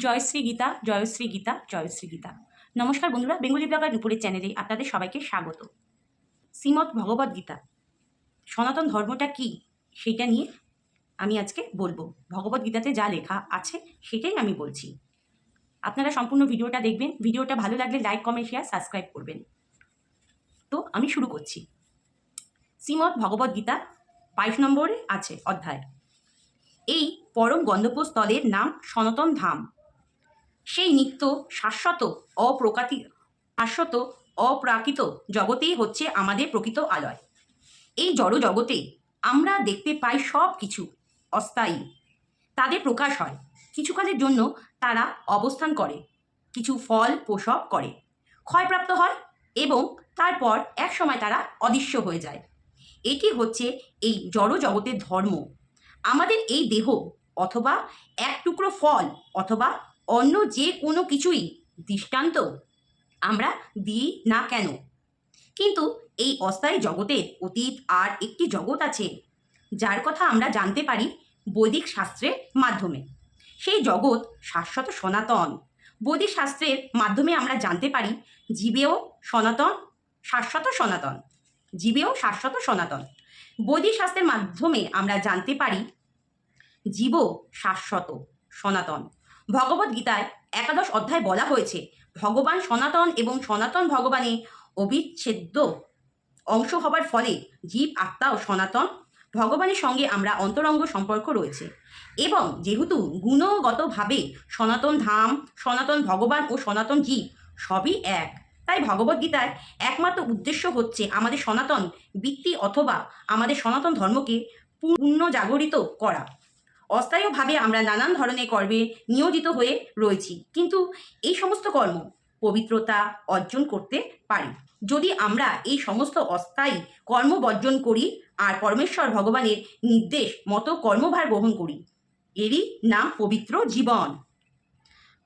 জয়শ্রী গীতা, জয়শ্রী গীতা, জয়শ্রী গীতা। নমস্কার বন্ধুরা, Bengali blogger নুপুরের চ্যানেলে আপনাদের সবাইকে স্বাগত। শ্রীমদ্ ভগবদ্ গীতা, সনাতন ধর্মটা কি সেটা নিয়ে আমি আজকে বলবো। ভগবদ্ গীতাতে যা লেখা আছে সেটাই আমি বলছি। আপনারা সম্পূর্ণ ভিডিওটা দেখবেন। ভিডিওটা ভালো লাগলে লাইক, কমেন্ট, শেয়ার, সাবস্ক্রাইব করবেন। তো আমি শুরু করছি। শ্রীমদ্ ভগবদ্ গীতা 22 নম্বরে আছে অধ্যায়। এই পরম গন্তব্যস্থলের নাম সনাতন ধাম। সেই নিত্য শাশ্বত অপ্রাকৃত জগতেই হচ্ছে আমাদের প্রকৃত আলয়। এই জড় জগতে আমরা দেখতে পাই সব কিছু অস্থায়ী। তাদের প্রকাশ হয় কিছুকালের জন্য, তারা অবস্থান করে, কিছু ফল প্রসব করে, ক্ষয়প্রাপ্ত হয় এবং তারপর এক সময় তারা অদৃশ্য হয়ে যায়। এটি হচ্ছে এই জড় জগতের ধর্ম। আমাদের এই দেহ অথবা এক টুকরো ফল অথবা অন্য যে কোনো কিছুই দৃষ্টান্ত আমরা দিই না কেন, কিন্তু এই অস্থায়ী জগতের অতীত আর একটি জগৎ আছে যার কথা আমরা জানতে পারি বৈদিক শাস্ত্রের মাধ্যমে। সেই জগৎ শাশ্বত সনাতন। বৈদিক শাস্ত্রের মাধ্যমে আমরা জানতে পারি জীবেও সনাতন, শাশ্বত সনাতন, জীবেও শাশ্বত সনাতন। বৈদিক শাস্ত্রের মাধ্যমে আমরা জানতে পারি জীব শাশ্বত সনাতন। ভগবদ্ গীতায় 11 অধ্যায় বলা হয়েছে ভগবান সনাতন এবং সনাতন ভগবানের অবিচ্ছেদ্য অংশ হবার ফলে জীব আত্মাও সনাতন। ভগবানের সঙ্গে আমরা অন্তরঙ্গ সম্পর্ক রয়েছে এবং যেহেতু গুণগতভাবে সনাতন ধাম, সনাতন ভগবান ও সনাতন জীব সবই এক, তাই ভগবদ্গীতার একমাত্র উদ্দেশ্য হচ্ছে আমাদের সনাতন বৃত্তি অথবা আমাদের সনাতন ধর্মকে পুনর্জাগরিত করা। অস্থায়ীভাবে আমরা নানান ধরনের কর্মে নিয়োজিত হয়ে রয়েছি, কিন্তু এই সমস্ত কর্ম পবিত্রতা অর্জন করতে পারি যদি আমরা এই সমস্ত অস্থায়ী কর্ম বর্জন করি আর পরমেশ্বর ভগবানের নির্দেশ মতো কর্মভার গ্রহণ করি। এরই নাম পবিত্র জীবন।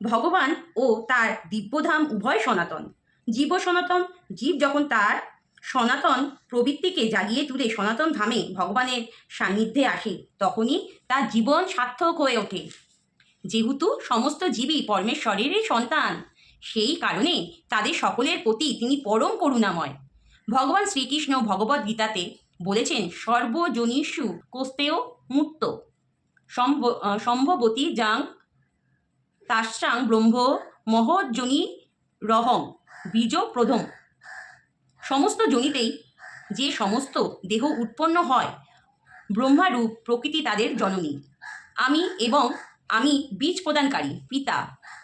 ভগবান ও তার দিব্যধাম উভয় সনাতন। জীব সনাতন। জীব যখন তার সনাতন প্রবৃত্তিকে জাগিয়ে তুলে সনাতন ধামে ভগবানের সান্নিধ্যে আসে, তখনই তার জীবন সার্থক হয়ে ওঠে। যেহেতু সমস্ত জীবই পরমেশ্বরেরই সন্তান, সেই কারণে তাদের সকলের প্রতি তিনি পরম করুণাময়। ভগবান শ্রীকৃষ্ণ ভগবদ্ গীতাতে বলেছেন সর্বজনীষু কোস্তেয় মুক্ত সম্ভবতী যাং তাশ্রাং ব্রহ্ম মহজ্জনী রহং বীজ প্রথম। সমস্ত জনিতেই যে সমস্ত দেহ উৎপন্ন হয়, ব্রহ্মারূপ প্রকৃতি তাদের জননী। আমি বীজ প্রদানকারী পিতা।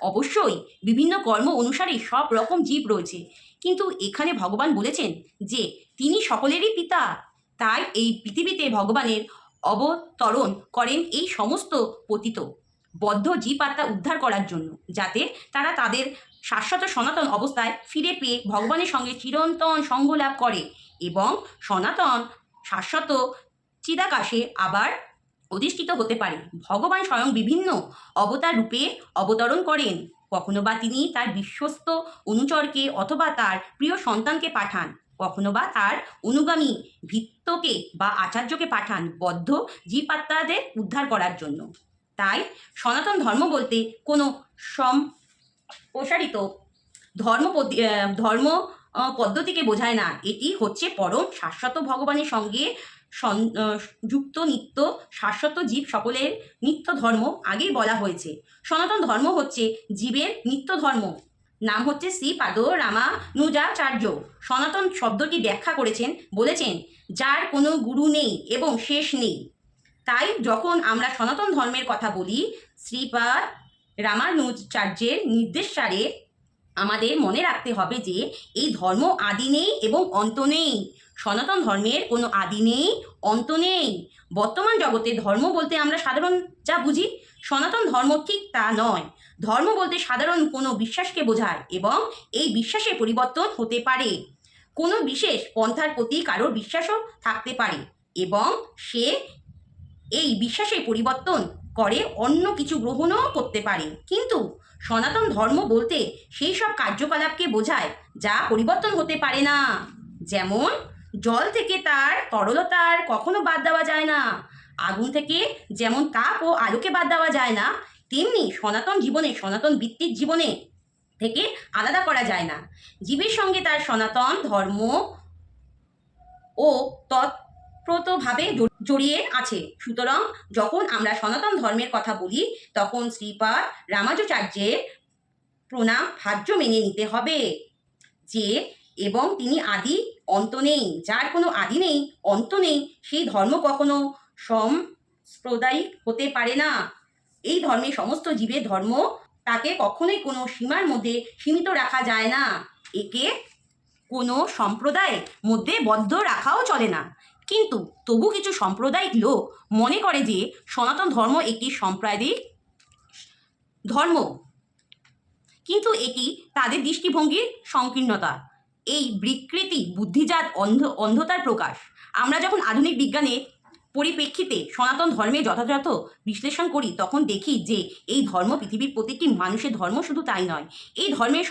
অবশ্যই বিভিন্ন কর্ম অনুসারে সব রকম জীব রয়েছে, কিন্তু এখানে ভগবান বলেছেন যে তিনি সকলেরই পিতা। তাই এই পৃথিবীতে ভগবানের অবতরণ করেন এই সমস্ত পতিত বদ্ধ জীবাত্মা উদ্ধার করার জন্য, যাতে তারা তাদের শাশ্বত সনাতন অবস্থায় ফিরে পেয়ে ভগবানের সঙ্গে চিরন্তন সঙ্গ লাভ করে এবং সনাতন শাশ্বত চিদাকাশে আবার অধিষ্ঠিত হতে পারে। ভগবান স্বয়ং বিভিন্ন অবতার রূপে অবতরণ করেন। কখনো বা তিনি তার বিশ্বস্ত অনুচরকে অথবা তার প্রিয় সন্তানকে পাঠান, কখনো বা তার অনুগামী ভিত্তকে বা আচার্যকে পাঠান বদ্ধ জীবাত্মাদের উদ্ধার করার জন্য। তাই সনাতন ধর্ম বলতে কোনো প্রসারিত ধর্ম পদ্ধতিকে বোঝায় না। এটি হচ্ছে পরম শাশ্বত ভগবানের সঙ্গে যুক্ত নিত্য শাশ্বত জীব সকলের নিত্য ধর্ম। আগেই বলা হয়েছে সনাতন ধর্ম হচ্ছে জীবের নিত্য ধর্ম। নাম হচ্ছে শ্রীপাদ রামানুজাচার্য। সনাতন শব্দটি ব্যাখ্যা করেছেন, বলেছেন যার কোনো গুরু নেই এবং শেষ নেই। তাই যখন আমরা সনাতন ধর্মের কথা বলি, শ্রীপাদ রামানুজাচার্যের নির্দেশারে আমাদের মনে রাখতে হবে যে এই ধর্ম আদি নেই এবং অন্ত নেই। সনাতন ধর্মের কোনো আদি নেই, অন্ত নেই। বর্তমান জগতে ধর্ম বলতে আমরা সাধারণ যা বুঝি, সনাতন ধর্ম ঠিক তা নয়। ধর্ম বলতে সাধারণ কোনো বিশ্বাসকে বোঝায় এবং এই বিশ্বাসের পরিবর্তন হতে পারে। কোনো বিশেষ পন্থার প্রতি কারোর বিশ্বাসও থাকতে পারে এবং সে এই বিশ্বাসের পরিবর্তন করে অন্য কিছু গ্রহণও করতে পারে, কিন্তু সনাতন ধর্ম বলতে সেই সব কার্যকলাপকে বোঝায় যা পরিবর্তন হতে পারে না। যেমন জল থেকে তার তরলতার কখনো বাদ দেওয়া যায় না, আগুন থেকে যেমন তাপ ও আলোকে বাদ দেওয়া যায় না, তেমনি সনাতন জীবনে, সনাতন ভিত্তিক জীবনে থেকে আলাদা করা যায় না। জীবের সঙ্গে তার সনাতন ধর্ম ও তৎপ্রতভাবে জড়িয়ে আছে। সুতরাং যখন আমরা সনাতন ধর্মের কথা বলি তখন শ্রীপাদ রামানুজাচার্যের প্রণাম ভাজ্য মেনে নিতে হবে যে এবং তিনি আদি অন্ত নেই, যার কোনো আদি নেই, অন্ত নেই, সেই ধর্ম কখনো সাম্প্রদায়িক হতে পারে না। এই ধর্মে সমস্ত জীবের ধর্ম, তাকে কখনোই কোনো সীমার মধ্যে সীমিত রাখা যায় না। একে কোনো সম্প্রদায়ের মধ্যে বদ্ধ রাখাও চলে না। কিন্তু তবু কিছু সাম্প্রদায়িক লোক মনে করে যে সনাতন ধর্ম একটি সাম্প্রদায়িক ধর্ম, কিন্তু এটি তাদের দৃষ্টিভঙ্গির সংকীর্ণতা। এই বিকৃতি বুদ্ধিজাত অন্ধতার প্রকাশ। আমরা যখন আধুনিক বিজ্ঞানের পরিপ্রেক্ষিতে সনাতন ধর্মের যথাযথ বিশ্লেষণ করি তখন দেখি যে এই ধর্ম পৃথিবীর প্রতিটি মানুষের ধর্ম, শুধু তাই নয়, এই ধর্মের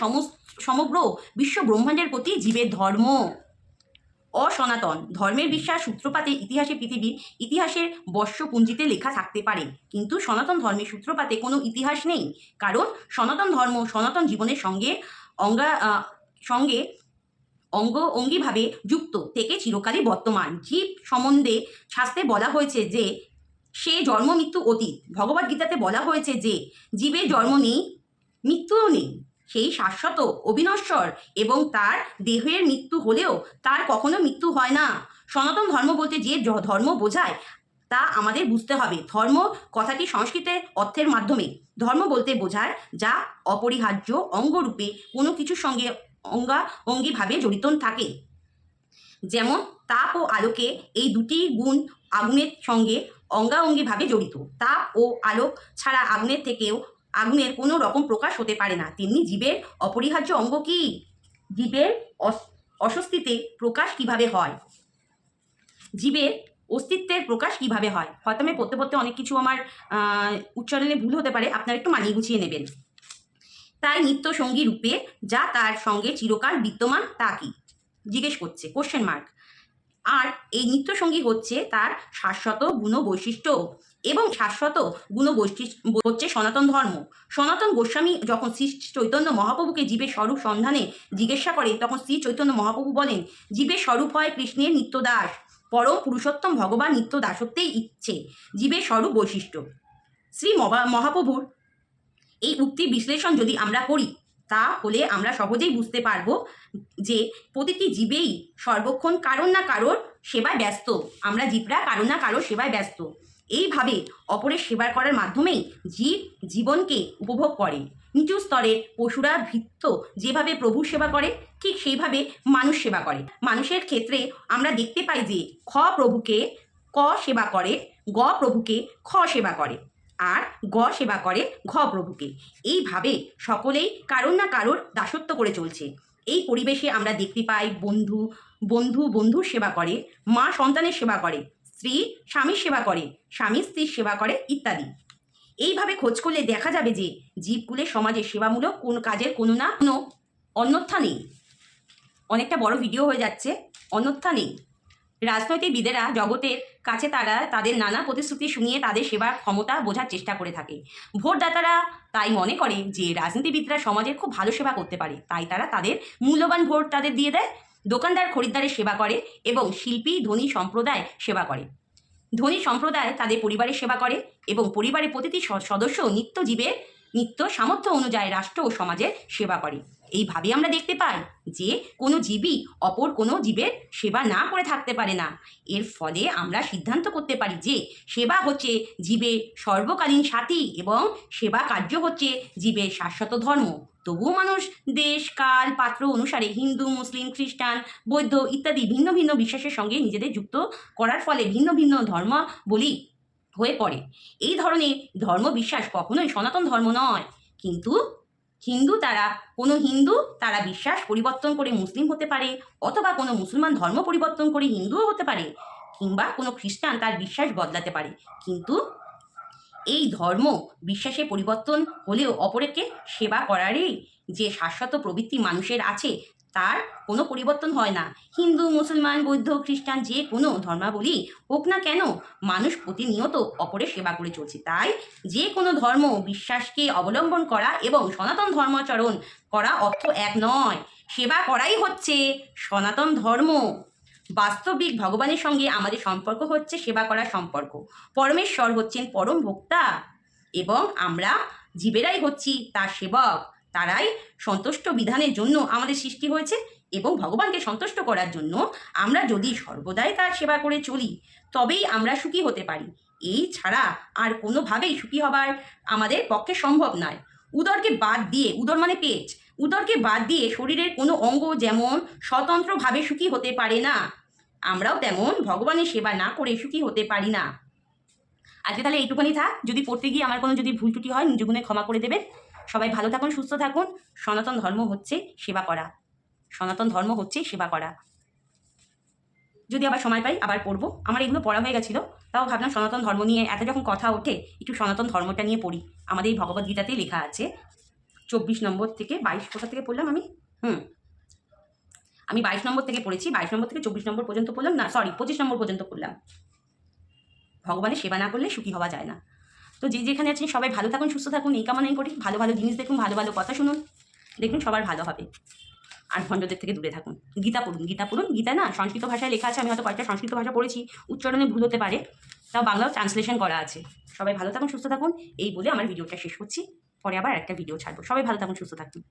সমগ্র বিশ্ব ব্রহ্মাণ্ডের প্রতি জীবের ধর্ম। অসনাতন ধর্মের বিশ্বাস সূত্রপাতে পৃথিবীর ইতিহাসের বর্ষপুঞ্জিতে লেখা থাকতে পারে, কিন্তু সনাতন ধর্মের সূত্রপাতে কোনো ইতিহাস নেই, কারণ সনাতন ধর্ম সনাতন জীবনের সঙ্গে অঙ্গীভাবে যুক্ত থেকে চিরকালই বর্তমান। জীব সম্বন্ধে শাস্ত্রে বলা হয়েছে যে সে জন্ম মৃত্যু অতীত। ভগবদ্গীতাতে বলা হয়েছে যে জীবের জন্ম নেই, মৃত্যুও নেই, সেই শাশ্বত, অবিনশ্বর এবং তার দেহের মৃত্যু হলেও তার কখনো মৃত্যু হয় না। সনাতন ধর্ম বলতে যে ধর্ম বোঝায় তা আমাদের বুঝতে হবে। ধর্ম কথাটি সংস্কৃতের অর্থের মাধ্যমে ধর্ম বলতে বোঝায় যা অপরিহার্য অঙ্গরূপে কোনো কিছুর সঙ্গে অঙ্গাঙ্গিভাবে জড়িত থাকে। যেমন তাপ ও আলোকে, এই দুটি গুণ আগুনের সঙ্গে অঙ্গাঙ্গিভাবে জড়িত। তাপ ও আলোক ছাড়া আগুনের কোনো রকম প্রকাশ হতে পারে না। তেমনি জীবের অপরিহার্য অঙ্গ কি? জীবের অস্তিত্বে প্রকাশ কিভাবে হয়? জীবের অস্তিত্বের প্রকাশ কিভাবে হয়? হয়তো আমি পড়তে পড়তে অনেক কিছু আমার উচ্চারণে ভুল হতে পারে, আপনারা একটু মানিয়ে গুছিয়ে নেবেন। তাই নিত্য সঙ্গী রূপে যা তার সঙ্গে চিরকাল বিদ্যমান তা কি জিজ্ঞেস করছে, কোশ্চেন মার্ক। আর এই নিত্য সঙ্গী হচ্ছে তার শাশ্বত গুণ বৈশিষ্ট্য, এবং শাশ্বত গুণ বৈশিষ্ট্য হচ্ছে সনাতন ধর্ম। সনাতন গোস্বামী যখন শ্রী চৈতন্য মহাপ্রভুকে জীবের স্বরূপ সন্ধানে জিজ্ঞাসা করেন তখন শ্রী চৈতন্য মহাপ্রভু বলেন, জীবের স্বরূপ হয় কৃষ্ণের নিত্যদাস, পরম পুরুষোত্তম ভগবান নিত্য দাসত্বেই ইচ্ছে জীবের স্বরূপ বৈশিষ্ট্য। শ্রী মহাপ্রভুর এই উক্তির বিশ্লেষণ যদি আমরা করি তাহলে আমরা সহজেই বুঝতে পারবো যে প্রতিটি জীবেই সর্বক্ষণ কারোর না কারোর সেবায় ব্যস্ত। আমরা জীবরা কারোর না কারোর সেবায় ব্যস্ত। এইভাবে অপরের সেবা করার মাধ্যমেই জীব জীবনকে উপভোগ করে। নিচু স্তরের পশুরা ভৃত্য যেভাবে প্রভুর সেবা করে ঠিক সেইভাবে মানুষ সেবা করে। মানুষের ক্ষেত্রে আমরা দেখতে পাই যে খ প্রভুকে ক সেবা করে, গ প্রভুকে খ সেবা করে, আর গ সেবা করে ঘ প্রভুকে। এইভাবে সকলেই কারোর না কারোর দাসত্ব করে চলছে। এই পরিবেশে আমরা দেখতে পাই বন্ধুর সেবা করে, মা সন্তানের সেবা করে, স্ত্রী স্বামীর সেবা করে, স্বামী স্ত্রীর সেবা করে ইত্যাদি। এইভাবে খোঁজ করলে দেখা যাবে যে জীবকুলের সমাজে সেবামূলক কোনো কাজের কোনো না কোনো অন্যথা নেই। অনেকটা বড় ভিডিও হয়ে যাচ্ছে, অন্যথা নেই। রাজনৈতিকবিদেরা জগতের কাছে তারা তাদের নানা প্রতিশ্রুতি শুনিয়ে তাদের সেবার ক্ষমতা বোঝার চেষ্টা করে থাকে। ভোটদাতারা তাই মনে করে যে রাজনীতিবিদরা সমাজের খুব ভালো সেবা করতে পারে, তাই তারা তাদের মূল্যবান ভোট তাদের দিয়ে দেয়। দোকানদার খরিদ্দারের সেবা করে এবং শিল্পী ধনী সম্প্রদায় সেবা করে। ধনী সম্প্রদায় তাদের পরিবারের সেবা করে এবং পরিবারের প্রতিটি সদস্য নিত্য সামর্থ্য অনুযায়ী রাষ্ট্র ও সমাজের সেবা করে। এইভাবে আমরা দেখতে পাই যে কোনো জীবই অপর কোনো জীবের সেবা না করে থাকতে পারে না। এর ফলে আমরা সিদ্ধান্ত করতে পারি যে সেবা হচ্ছে জীবের সর্বকালীন সাথী এবং সেবা কার্য হচ্ছে জীবের শাশ্বত ধর্ম। তবুও মানুষ দেশ কাল পাত্র অনুসারে হিন্দু, মুসলিম, খ্রিস্টান, বৌদ্ধ ইত্যাদি ভিন্ন ভিন্ন বিশ্বাসের সঙ্গে নিজেদের যুক্ত করার ফলে ভিন্ন ভিন্ন ধর্মাবলী হয়ে পড়ে। এই ধরনের ধর্ম বিশ্বাস কখনোই সনাতন ধর্ম নয়। কিন্তু হিন্দু তারা বিশ্বাস পরিবর্তন করে মুসলিম হতে পারে, অথবা কোনো মুসলমান ধর্ম পরিবর্তন করে হিন্দুও হতে পারে, কিংবা কোনো খ্রিস্টান তার বিশ্বাস বদলাতে পারে। কিন্তু এই ধর্ম বিশ্বাসে পরিবর্তন হলেও অপরকে সেবা করারই যে শাশ্বত প্রবৃত্তি মানুষের আছে তার কোনো পরিবর্তন হয় না। হিন্দু, মুসলমান, বৌদ্ধ, খ্রিস্টান যে কোনো ধর্মাবলী হোক না কেন, মানুষ প্রতিনিয়ত অপরের সেবা করে চলছে। তাই যে কোনো ধর্ম বিশ্বাসকে অবলম্বন করা এবং সনাতন ধর্মাচরণ করা অর্থ এক নয়। সেবা করাই হচ্ছে সনাতন ধর্ম। বাস্তবিক ভগবানের সঙ্গে আমাদের সম্পর্ক হচ্ছে সেবা করার সম্পর্ক। পরমেশ্বর হচ্ছেন পরম ভোক্তা এবং আমরা জীবেরাই হচ্ছি তার সেবক। তারাই সন্তুষ্ট বিধানের জন্য আমাদের সৃষ্টি হয়েছে এবং ভগবানকে সন্তুষ্ট করার জন্য আমরা যদি সর্বদাই তার সেবা করে চলি তবেই আমরা সুখী হতে পারি। এই ছাড়া আর কোনোভাবেই সুখী হবার আমাদের পক্ষে সম্ভব নয়। উদরকে বাদ দিয়ে, উদর মানে পেট, উদরকে বাদ দিয়ে শরীরের কোনো অঙ্গ যেমন স্বতন্ত্রভাবে সুখী হতে পারে না, আমরাও তেমন ভগবানের সেবা না করে সুখী হতে পারি না। আজকে তাহলে এইটুখানি থাক। যদি পড়তে গিয়ে আমার কোনো যদি ভুল ত্রুটি হয় নিজ গুণে ক্ষমা করে দেবেন। সবাই ভালো থাকুন, সুস্থ থাকুন। সনাতন ধর্ম হচ্ছে সেবা করা। সনাতন ধর্ম হচ্ছে সেবা করা। যদি আবার সময় পাই আবার পড়বো। আমার এগুলো পড়া হয়ে গেছিলো, তাও ভাবলাম সনাতন ধর্ম নিয়ে এত যখন কথা ওঠে একটু সনাতন ধর্মটা নিয়ে পড়ি। আমাদের এই ভগবদ্গীতাতেই লেখা আছে 24 নম্বর থেকে 22, কোথা থেকে পড়লাম আমি 22 নম্বর থেকে পড়েছি। 22 নম্বর থেকে 24 নম্বর পর্যন্ত পড়লাম, না সরি 25 নম্বর পর্যন্ত পড়লাম। ভগবানের সেবা না করলে সুখী হওয়া যায় না। তো যে যেখানে আছেন সবাই ভালো থাকুন, সুস্থ থাকুন, এই কামনাই করি। ভালো ভালো জিনিস দেখুন, ভালো ভালো কথা শুনুন, দেখুন সবার ভালো হবে। আর ভণ্ডদের থেকে দূরে থাকুন। গীতা পড়ুন, গীতা পড়ুন। গীতা না সংস্কৃত ভাষায় লেখা আছে, আমি হয়তো কয়েকটা সংস্কৃত ভাষা পড়েছি, উচ্চারণে ভুল হতে পারে, তাও বাংলাও ট্রান্সলেশন করা আছে। সবাই ভালো থাকুন, সুস্থ থাকুন, এই বলে আমার ভিডিওটা শেষ করছি। পরে আবার একটা ভিডিও ছাড়বো। সবাই ভালো থাকুন, সুস্থ থাকুন।